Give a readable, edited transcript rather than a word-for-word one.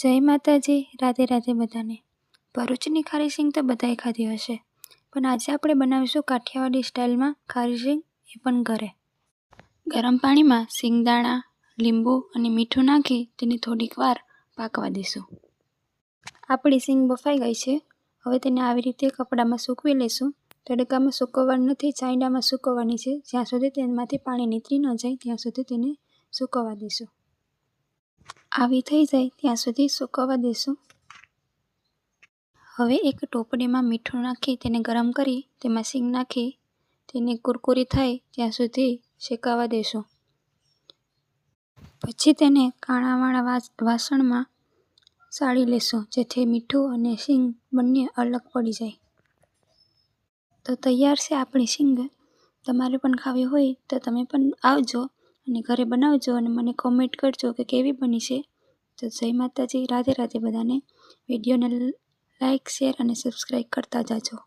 જય માતાજી, રાધે રાધે બધાને। ભરૂચની ખારી સિંગ તો બધાએ ખાધી હશે, પણ આજે આપણે બનાવીશું કાઠિયાવાડી સ્ટાઇલમાં ખારી સિંગ, એ પણ ઘરે। ગરમ પાણીમાં સિંગદાણા, લીંબુ અને મીઠું નાખી તેને થોડીક વાર પાકવા દઈશું। આપણી સિંગ બફાઈ ગઈ છે, હવે તેને આવી રીતે કપડામાં સૂકવી લઈશું। તડકામાં સૂકવવાની નથી, ચાયડામાં સૂકવવાની છે। જ્યાં સુધી તેમાંથી પાણી નીતરી ન જાય ત્યાં સુધી તેને સૂકવવા દઈશું। આવી થઈ જાય ત્યાં સુધી સૂકવવા દઈશું। હવે એક ટોપલીમાં મીઠું નાખી તેને ગરમ કરી તેમાં સિંગ નાખી તેને કુરકુરી થાય ત્યાં સુધી શેકાવા દઈશું। પછી તેને કાણાવાળા વાસણમાં સાળી લેશું, જેથી મીઠું અને સિંગ બંને અલગ પડી જાય। તો તૈયાર છે આપણી સિંગ। તમારે પણ ખાવી હોય તો તમે પણ આવજો અને ઘરે બનાવજો અને મને કોમેન્ટ કરજો કે કેવી બની છે। તો જય માતાજી, રાધે રાધે બધાને। વિડીયોને લાઇક, શેર અને સબસ્ક્રાઈબ કરતા જાજો।